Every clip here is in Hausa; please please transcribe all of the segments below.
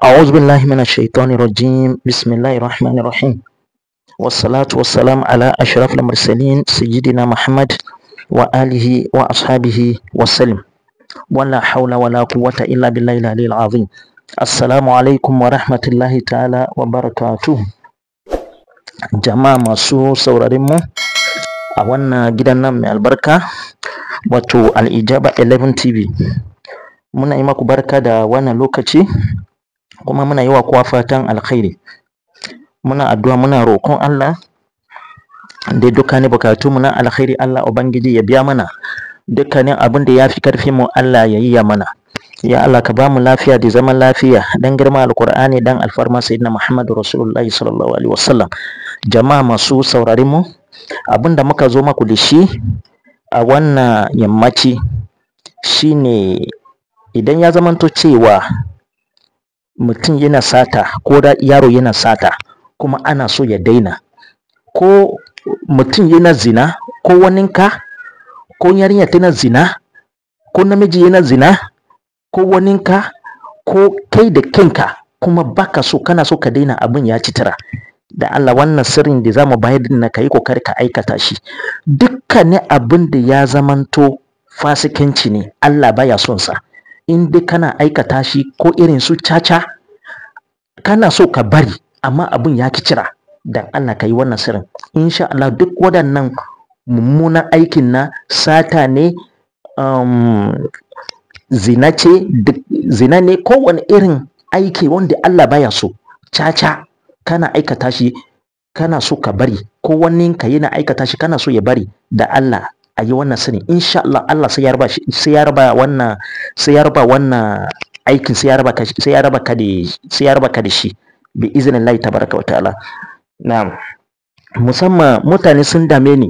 أعوذ بالله من الشيطان الرجيم بسم الله الرحمن الرحيم والصلاة والسلام على أشرف المرسلين سيدنا محمد وآله وأصحابه وسلم ولا حول ولا قوة إلا بالله العلي العظيم. السلام عليكم ورحمة الله تعالى وبركاته. Jama'a masu sauraron mu a wannan gidan nan mai albarka wato Al-Ijaba 11 TV, muna yi maku barka da wannan lokaci kuma muna yi wa kowa fatan alkhairi. Muna addu'a, muna roƙon Allah da dukkanin bukatu mu na alkhairi Allah ubangiji ya biya mana dukkanin abin da ya fi karfin mu, Allah ya yi ya mana. Ya Allah ka ba mu lafiya da zaman lafiya dan girma alqur'ani dan alfarma sayyidina Muhammadu Rasulullahi sallallahu alaihi wasallam. Jama'a masu sauraron mu, abin da muka zo maku da shi a wannan yammaci shine idan ya zamanto cewa mutum yana sata ko da yaro yana sata kuma ana so ya daina, ko mutum yana zina ko waninka, ko yarinya tana zina, ko namiji yana zina ko waninka, ko kai da kanka kuma baka so, kana so ka daina, abin ya ci tira da Allah. Wannan sirrin da zamu bayar din na kai kokari ka aikata shi. Dukkanin abin da ya zamanto fasikanci ne, Allah baya son sa. In dai kana aikata shi, ko irin su caca, kana so ka bari amma abin ya ki cira, dan Allah ka yi wannan sirrin. Insha Allah duk waɗannan mummunan aikin na sata ne, zina ce, zina ne, kowane irin aiki wanda Allah baya so, caca kana aikata shi kana so ka bari, ko wani ka yana aikata shi kana so ya bari, da Allah a yi wannan sirrin. Insha Allah Allah sai ya raba wannan aikin, sai ya raba ka da shi bi iznillahi tabaraka wa ta'ala. Na'am, musamman mutane sun dame ni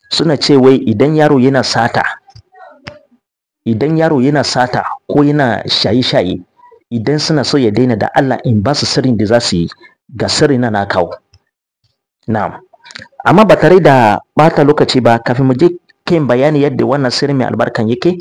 suna ce wai idan yaro yana sata ko yana shaye-shaye, idan suna so ya daina, da Allah in ba su sirrin da za su yi, ga sirri na kawo. Na'am, amma ba tare da bata lokaci ba, kafin mu je kan bayani yadda wannan sirri mai albarkan yake,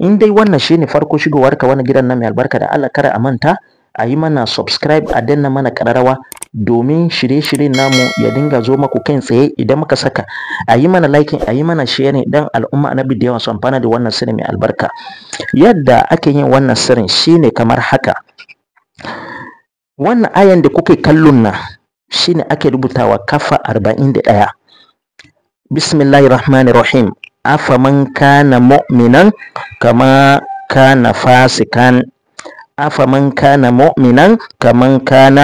in dai wannan shine farko shigowar ka wannan gidan nan mai albarka, da Allah kar a manta a yi mana subscribe, a danna mana kararrawa domin shirye-shiryen namu ya dinga zo maku kan tsaye idan muka saka. A yi mana liking, a yi mana sharing dan al'umma annabi da yawa su amfana da wannan sirri mai albarka. Yadda ake yin wannan sirrin shine kamar haka. Wannan ayan da kuke kallon nan shine ake rubutawa kafa 41. Bismillahir Rahmanir Rahim. Afaman kana mu'minan kama kana fasikan, afaman kana mu'minan kama kana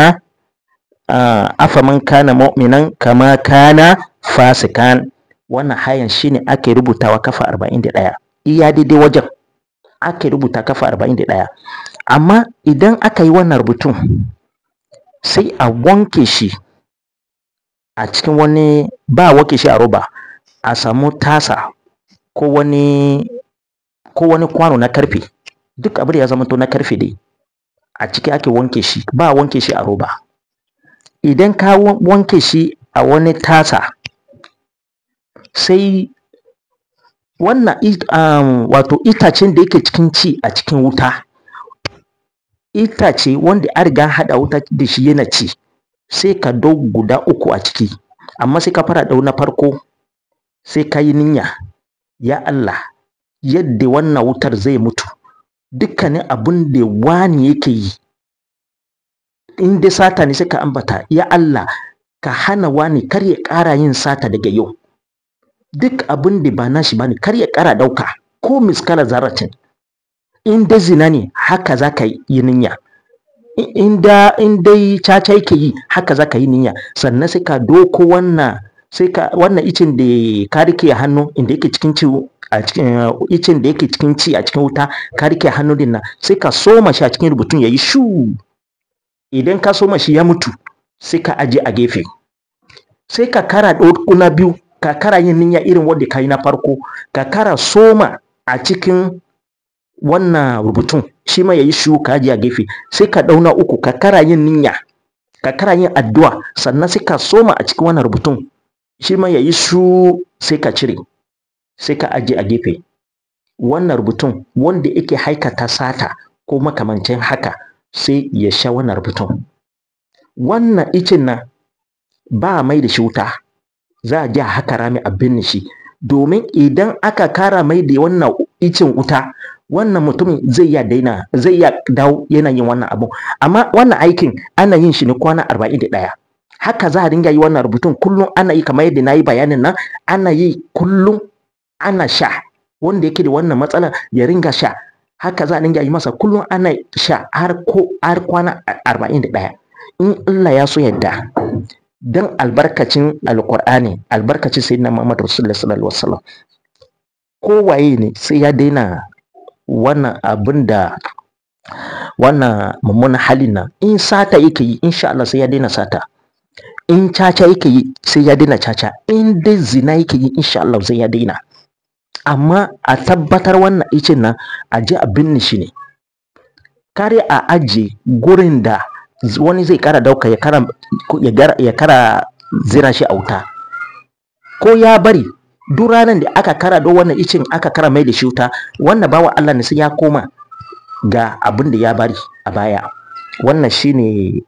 fasikan. Wannan hayan shine ake rubutawa kafa 41, iya daidai wajen ake rubuta kafa 41. Amma idan aka yi wannan rubutun sai a wanke shi a cikin wani, ba wanke shi a roba, a samu tasa ko wani kwano na karfe, duk abin da ya zama to na karfe dai, a ciki ake wanke shi, ba wanke shi a roba. Idan ka wanke shi a wani tasa, sai wannan wato itacen da yake cikin ci a cikin wuta, itace wanda an riga haɗa wuta da shi yana ci, sai ka dau guda 3 a ciki, amma sai ka fara dau na farko, sai ka yi niyya, ya Allah yadda wannan wutar zai mutu, dukkanin abin da wani yake yi, in dai sata ne sai ka ambata, ya Allah ka hana wani kar ya ƙara yin sata daga yau, duk abin da ba nashi bane kar ya ƙara ɗauka ko miskala zaratin. In dai zina ne haka za ka yi niyya, in dai caca yake yi haka za ka yi niyya. Sannan sai ka doko wannan icen da ka rike hannu, inda yake cikin ci a cikin icen da yake cikin ci a cikin wuta, ka rike hannu din nan, sai ka soma shi a cikin rubutun yayi shu. Idan ka soma shi ya mutu, sai ka aje a gefe, sai ka kara ɗauko na biyu, ka kara yin niyya irin wanda ka yi na farko, ka kara soma a cikin wannan rubutun, shi ma yayi shu, ka aje a gefe, sai ka ɗau na uku, ka kara yin niyya, ka kara yin addu'a, sannan sai ka soma a cikin wannan rubutun, shi ma yayi shu, sai ka cire, sai ka aje a gefe. Wannan rubutun wanda yake haikata sata ko makamancin haka sai ya sha wannan rubutun. Wannan icin nan ba mai da shi wuta, za a je a haka rami a binne shi, domin idan aka kara mai da wannan icin wuta, wannan mutumin zai iya daina, zai iya dawo yana yin wannan abu. Amma wannan aikin ana yin shi ne kwana 41. Haka za a dinga yi wannan rubutun kullum, ana yi kamar yadda na yi bayanin nan, ana yi kullum, ana sha. Wanda yake da wannan matsala ya ringa sha, haka za a dinga yi masa kullum, ana sha har kwana 41. In Allah ya so yadda, dan albarkacin alqur'ani, albarkacin sayyidina Muhammad Rasulullah sallallahu alaihi wasallam, kowaye ne sai ya daina wannan abin da wannan mummunan halin nan. In sata yake yi, insha Allah sai ya daina sata. In caca yake yi, sai ya daina caca. In dai zina yake yi, insha Allah sai ya daina. Amma a tabbatar wannan icin nan a je a binne shi ne, kare a aje gurin da wani zai kara dauka ya kara zira shi a wuta, ko ya bari duk ranar da aka kara do wannan icin aka kara mai da shi wuta, wannan bawa Allah ne sai ya koma ga abin da ya bari a baya. Wannan shine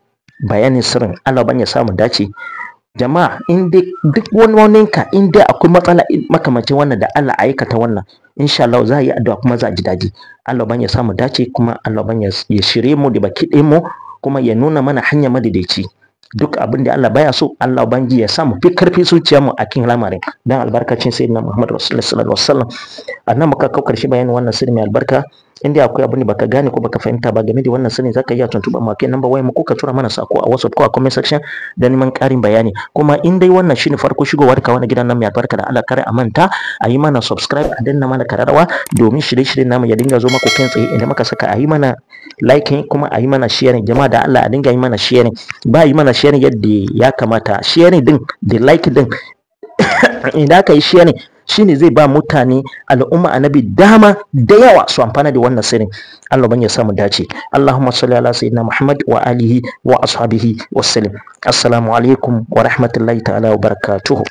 bayanin sirrin. Allah ban ya samu dace. Jama'a, in dai duk wani ka in dai akwai matsala makamancin wannan da Allah aikata wannan, insha Allah za a yi addu'a kuma za a ji daɗi. Allah ban ya samu dace, kuma Allah ban ya shirye mu da baki ɗayan mu, kuma ya nuna mana hanya madaidaici. Duk abin da Allah baya so, Allah bangi ya samu fi karfi zuciyar mu akan lamarin, dan albarkacin sayyidina Muhammad Rasulullah sallallahu alaihi wasallam. Annan muka kawo karshe bayanin wannan sirri mai albarka. In dai akwai abin da baka gane ko baka fahimta ba game da wannan sirri, zaka iya tuntuɓa mu akan number wayar mu, ko ka tura mana sako a WhatsApp ko a comment section da neman ƙarin bayani. Kuma in dai wannan shine farko shigowar ka wannan gidan nan mai albarka, da Allah kare a manta a yi mana subscribe, a danna mana kararrawa domin shirye-shiryen namu ya dinga zo maku kai tsaye. Idan muka saka a yi mana liking, kuma a yi mana sharing. Jama'a da Allah a dinga yi mana sharing, ba yi mana sharing yadda ya kamata. Sharing din da like din idan aka yi sharing, shine zai ba mutane, al'umma annabi dama da yawa su amfana da wannan sirrin. Allah ban ya samu dace. Allahumma salli ala sayyidina Muhammad wa alihi wa ashabihi wa sallam. Assalamu alaikum wa rahmatullahi ta'ala wa barakatuhu.